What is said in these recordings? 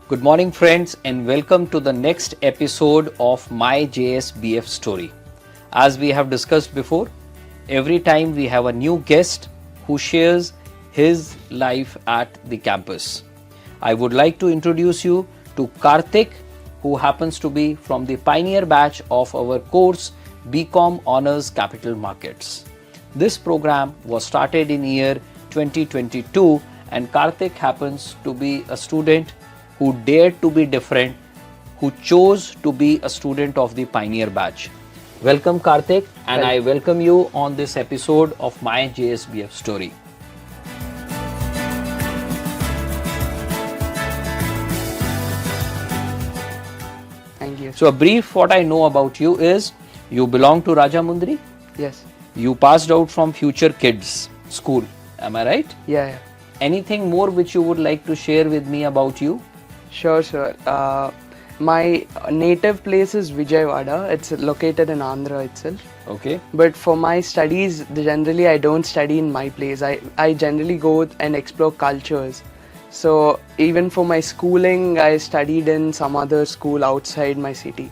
Good morning, friends, and welcome to the next episode of my JSBF Story. As we have discussed before, every time we have a new guest who shares his life at the campus. I would like to introduce you to Karthik, who happens to be from the pioneer batch of our course BCom Honors Capital Markets. This program was started in year 2022, and Karthik happens to be a student who dared to be different, who chose to be a student of the pioneer batch. Welcome, Karthik, and I welcome you on this episode of my JSBF Story. Thank you. So, a brief what I know about you is you belong to Rajahmundry. Yes. You passed out from Future Kids School. Am I right? Yeah. Anything more which you would like to share with me about you? Sure. My native place is Vijayawada. It's located in Andhra itself. Okay. But for my studies, generally I don't study in my place. I generally go and explore cultures. So even for my schooling, I studied in some other school outside my city.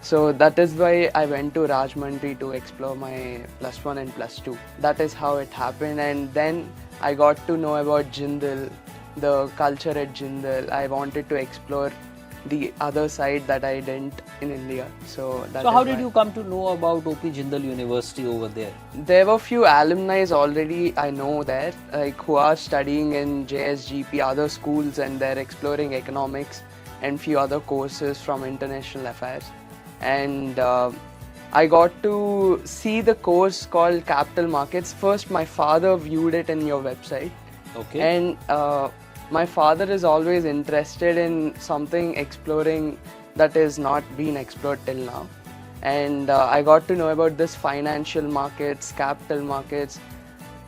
So that is why I went to Rajahmundry to explore my +1 and +2. That is how it happened. And then I got to know about Jindal, the culture at Jindal. I wanted to explore the other side that I didn't in India. So how did you come to know about OP Jindal University over there? There were few alumni already I know there, like who are studying in JSGP, other schools, and they're exploring economics and few other courses from international affairs. And I got to see the course called Capital Markets. First, my father viewed it in your website. Okay. And my father is always interested in something exploring that is not been explored till now. And I got to know about this financial markets, capital markets.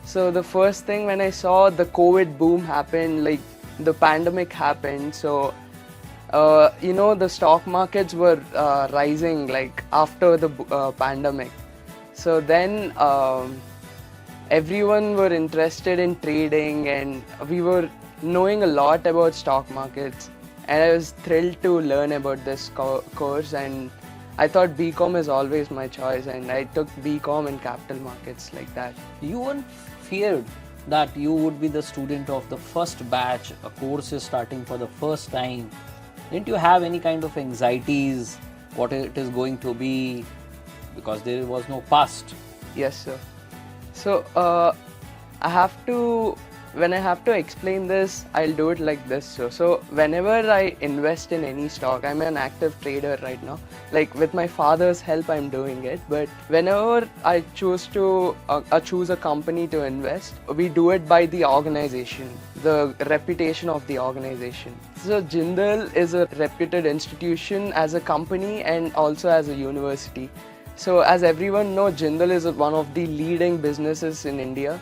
So the first thing when I saw the COVID boom happen, like the pandemic happened, so the stock markets were rising like after the pandemic. So then everyone were interested in trading, and we were knowing a lot about stock markets, and I was thrilled to learn about this course, and I thought BCom is always my choice, and I took BCom in capital markets like that. You weren't feared that you would be the student of the first batch, a course is starting for the first time. Didn't you have any kind of anxieties, what it is going to be, because there was no past? Yes, sir. So when I have to explain this, I'll do it like this. So whenever I invest in any stock, I'm an active trader right now. Like with my father's help, I'm doing it. But whenever I choose to choose a company to invest, we do it by the organization, the reputation of the organization. So Jindal is a reputed institution as a company and also as a university. So as everyone knows, Jindal is one of the leading businesses in India.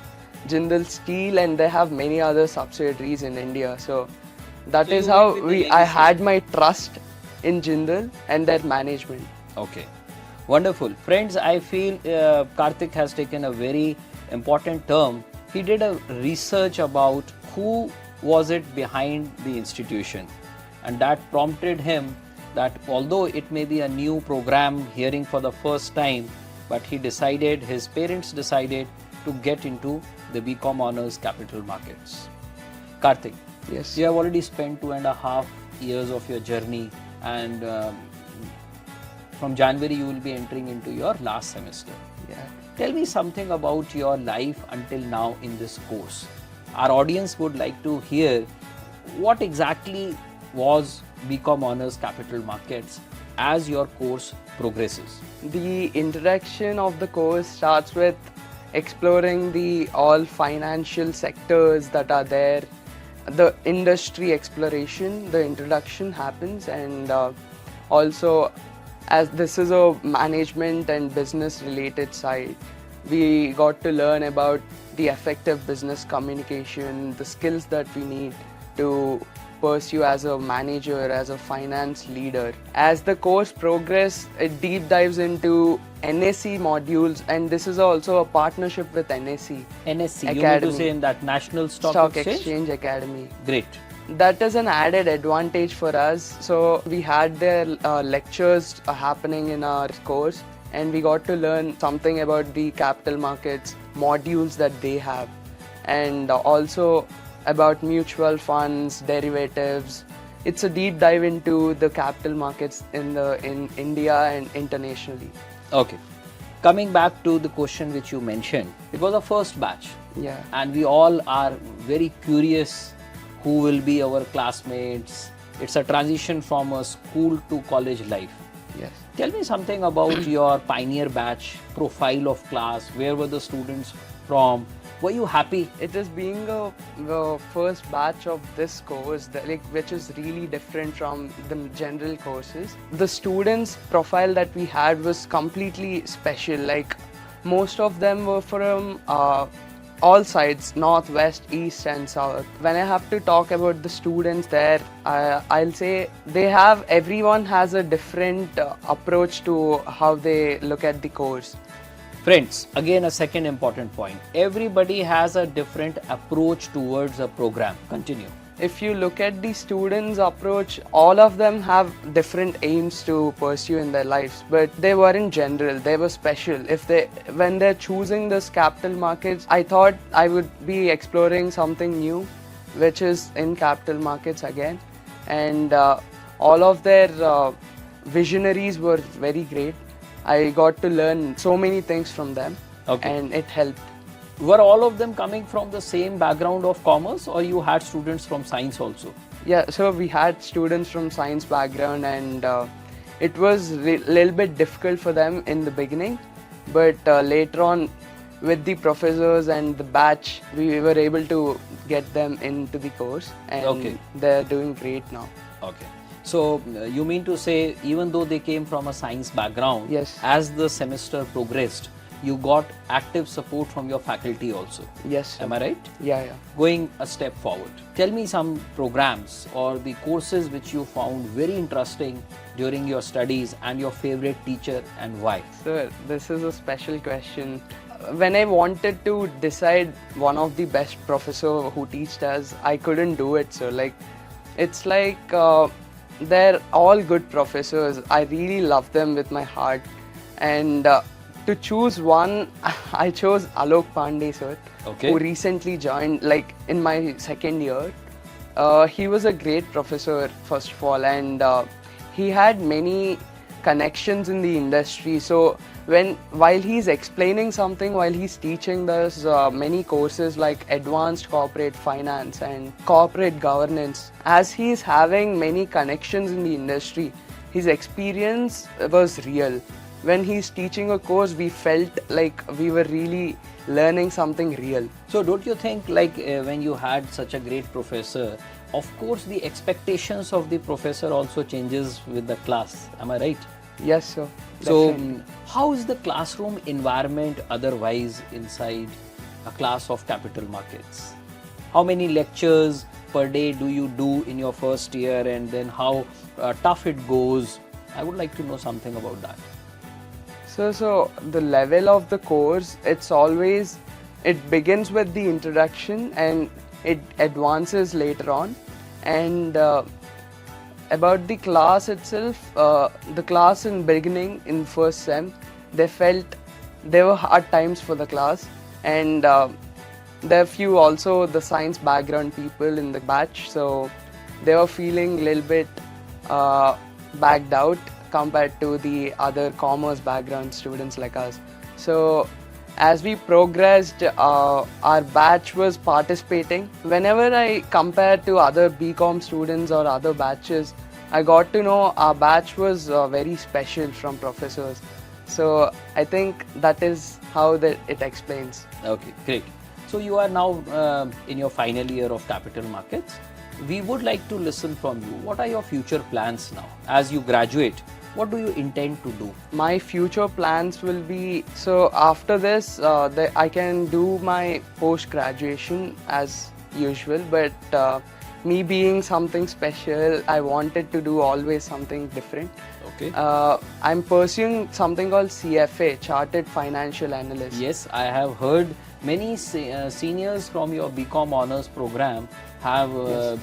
Jindal Steel, and they have many other subsidiaries in India. So that is how I had my trust in Jindal and their management. Okay, wonderful. Friends, I feel Karthik has taken a very important term. He did a research about who was it behind the institution, and that prompted him that although it may be a new program hearing for the first time, but his parents decided to get into the BCom Honors Capital Markets. Karthik, yes, you have already spent 2.5 years of your journey, and from January you will be entering into your last semester. Yeah. Tell me something about your life until now in this course. Our audience would like to hear what exactly was BCom Honors Capital Markets as your course progresses. The introduction of the course starts with exploring the all financial sectors that are there, the industry exploration, the introduction happens, and also as this is a management and business related side, we got to learn about the effective business communication, the skills that we need to pursue as a manager, as a finance leader. As the course progresses, it deep dives into NSE modules, and this is also a partnership with NSE. NSE, Academy. you mean to say in that National Stock Exchange Academy. Great. that is an added advantage for us. So we had their lectures happening in our course, and we got to learn something about the capital markets modules that they have, and also about mutual funds, derivatives. It's a deep dive into the capital markets in India and internationally. Okay. Coming back to the question which you mentioned, it was a first batch. Yeah. And we all are very curious who will be our classmates. It's a transition from a school to college life. Yes. Tell me something about your pioneer batch, profile of class, where were the students from? Were you happy? It is being the first batch of this course, which is really different from the general courses. The students' profile that we had was completely special. Like, most of them were from all sides, north, west, east and south. When I have to talk about the students there, I'll say everyone has a different approach to how they look at the course. Friends, again a second important point. Everybody has a different approach towards a program. Continue. If you look at the students' approach, all of them have different aims to pursue in their lives, but they weren't general, they were special. When they're choosing this capital markets, I thought I would be exploring something new, which is in capital markets again. And all of their visionaries were very great. I got to learn so many things from them, and it helped. Were all of them coming from the same background of commerce, or you had students from science also? Yeah, so we had students from science background, and it was a little bit difficult for them in the beginning, but later on with the professors and the batch, we were able to get them into the course, and they're doing great now. Okay. So you mean to say, even though they came from a science background, yes, as the semester progressed, you got active support from your faculty also? Yes, sir. Am I right? Yeah. Going a step forward, tell me some programs or the courses which you found very interesting during your studies, and your favorite teacher and why? Sir, this is a special question. When I wanted to decide one of the best professor who teached us, I couldn't do it. So they're all good professors. I really love them with my heart. And to choose one, I chose Alok Pandey, sir, who recently joined, in my second year. He was a great professor, first of all, and he had many connections in the industry. So while he's explaining something, while he's teaching, there's many courses like advanced corporate finance and corporate governance. As he's having many connections in the industry, his experience was real. When he's teaching a course, we felt like we were really learning something real. So don't you think, when you had such a great professor, of course the expectations of the professor also changes with the class? Am I right? Yes, sir. So how is the classroom environment otherwise inside a class of capital markets? How many lectures per day do you do in your first year, and then how tough it goes? I would like to know something about that. So the level of the course, it begins with the introduction and it advances later on. And about the class itself, the class in beginning in first sem, there were hard times for the class, and there are few also the science background people in the batch, so they were feeling a little bit backed out compared to the other commerce background students like us. So as we progressed, our batch was participating. Whenever I compare to other BCom students or other batches, I got to know our batch was very special from professors. So I think that is how it explains. Okay, great. So you are now in your final year of capital markets. We would like to listen from you. What are your future plans now? As you graduate, what do you intend to do? My future plans will be, so after this, I can do my post-graduation as usual, but me being something special, I wanted to do always something different. Okay. I'm pursuing something called CFA, Chartered Financial Analyst. Yes, I have heard Many seniors from your BCom honors program have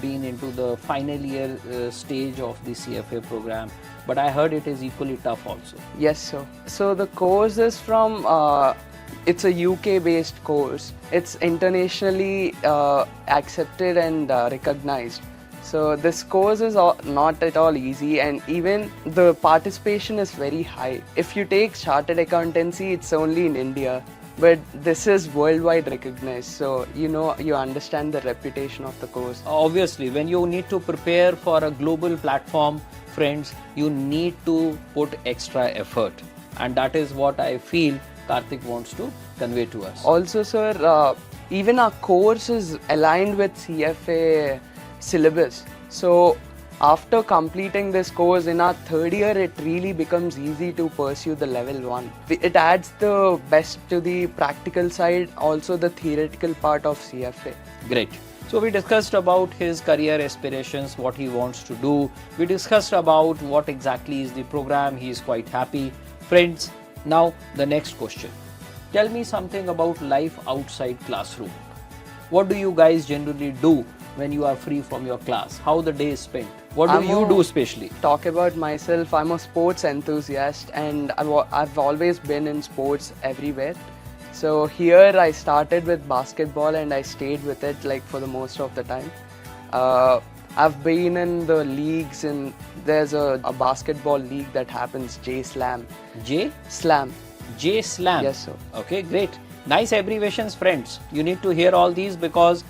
been into the final year stage of the CFA program, but I heard it is equally tough also. Yes, sir. So the course is from, it's a UK based course. It's internationally accepted and recognized. So this course is not at all easy, and even the participation is very high. If you take chartered accountancy, it's only in India, but this is worldwide recognized. So you understand the reputation of the course. Obviously, when you need to prepare for a global platform, friends, you need to put extra effort, and that is what I feel Karthik wants to convey to us. Also, sir, even our course is aligned with CFA syllabus. So after completing this course in our third year, it really becomes easy to pursue the level 1. It adds the best to the practical side, also the theoretical part of CFA. Great. So we discussed about his career aspirations, what he wants to do. We discussed about what exactly is the program. He is quite happy. Friends, now the next question. Tell me something about life outside classroom. What do you guys generally do when you are free from your class? How the day is spent? What do you do especially? Talk about myself. I'm a sports enthusiast, and I've always been in sports everywhere. So here I started with basketball and I stayed with it like for the most of the time. I've been in the leagues, and there's a basketball league that happens, J-Slam. J-Slam. J-Slam. Yes, sir. Okay, great. Nice abbreviations, friends. You need to hear all these because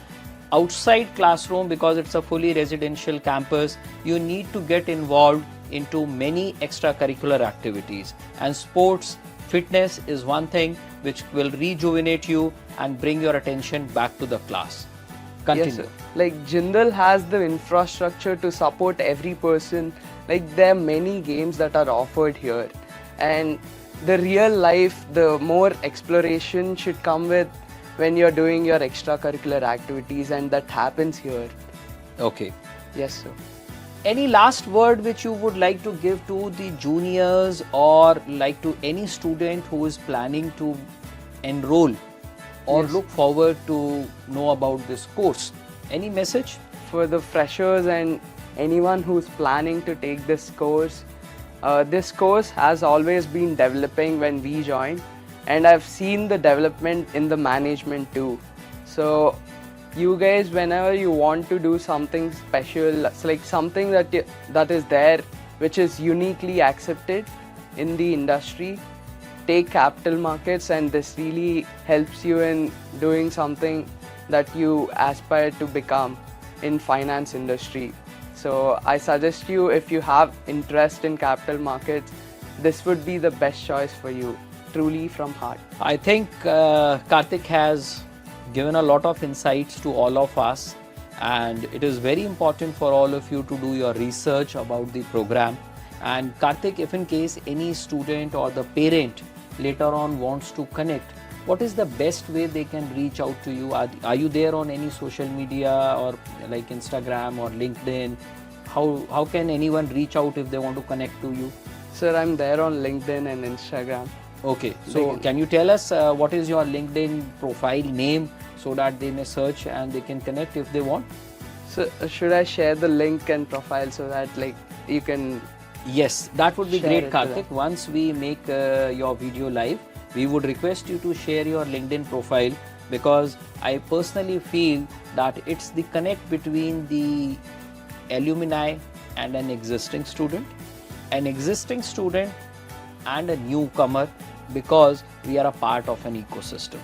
outside classroom, because it's a fully residential campus, you need to get involved into many extracurricular activities, and sports, fitness is one thing which will rejuvenate you and bring your attention back to the class. Continue. Yes, sir. Like Jindal has the infrastructure to support every person. Like there are many games that are offered here, and the real life, the more exploration should come with when you're doing your extracurricular activities, and that happens here. Okay. Yes, sir. Any last word which you would like to give to the juniors, or like to any student who is planning to enroll or look forward to know about this course? Any message? For the freshers and anyone who's planning to take this course has always been developing when we joined, and I've seen the development in the management too. So you guys, whenever you want to do something special, it's like something that is there which is uniquely accepted in the industry, take capital markets, and this really helps you in doing something that you aspire to become in finance industry. So I suggest you, if you have interest in capital markets, this would be the best choice for you, truly from heart. I think Karthik has given a lot of insights to all of us, and it is very important for all of you to do your research about the program. And Karthik, if in case any student or the parent later on wants to connect, what is the best way they can reach out to you? Are you there on any social media or like Instagram or LinkedIn? How can anyone reach out if they want to connect to you? Sir, I'm there on LinkedIn and Instagram. Okay, so can you tell us what is your LinkedIn profile name so that they may search and they can connect if they want? So should I share the link and profile so that like you can? Yes, that would be Share great, it to Karthik. Once we make your video live, we would request you to share your LinkedIn profile, because I personally feel that it's the connect between the alumni and an existing student and a newcomer, because we are a part of an ecosystem.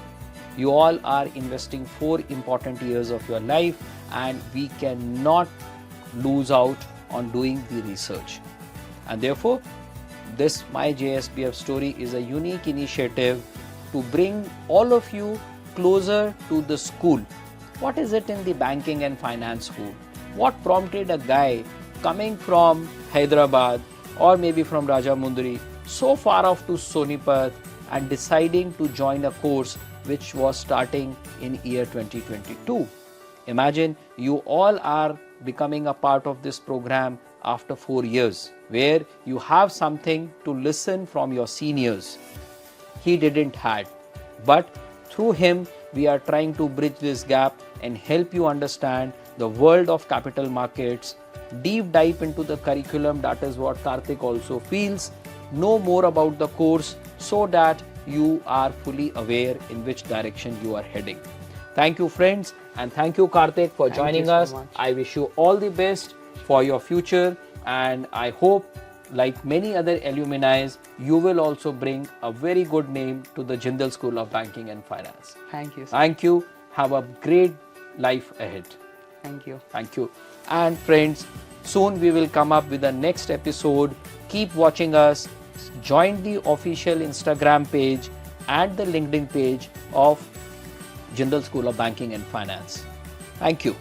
You all are investing 4 important years of your life, and we cannot lose out on doing the research. And therefore, this My JSBF Story is a unique initiative to bring all of you closer to the school. What is it in the banking and finance school? What prompted a guy coming from Hyderabad or maybe from Rajahmundry so far off to Sonipat and deciding to join a course which was starting in year 2022? Imagine you all are becoming a part of this program after 4 years, where you have something to listen from your seniors. He didn't had, but through him we are trying to bridge this gap and help you understand the world of capital markets, deep dive into the curriculum. That is what Karthik also feels. Know more about the course so that you are fully aware in which direction you are heading. Thank you, friends, and thank you, Karthik, for joining so us. much. I wish you all the best for your future, and I hope, like many other alumni, you will also bring a very good name to the Jindal School of Banking and Finance. Thank you. Sir. Thank you. Have a great life ahead. Thank you. Thank you. And friends, soon we will come up with the next episode. Keep watching us. Join the official Instagram page and the LinkedIn page of Jindal School of Banking and Finance. Thank you.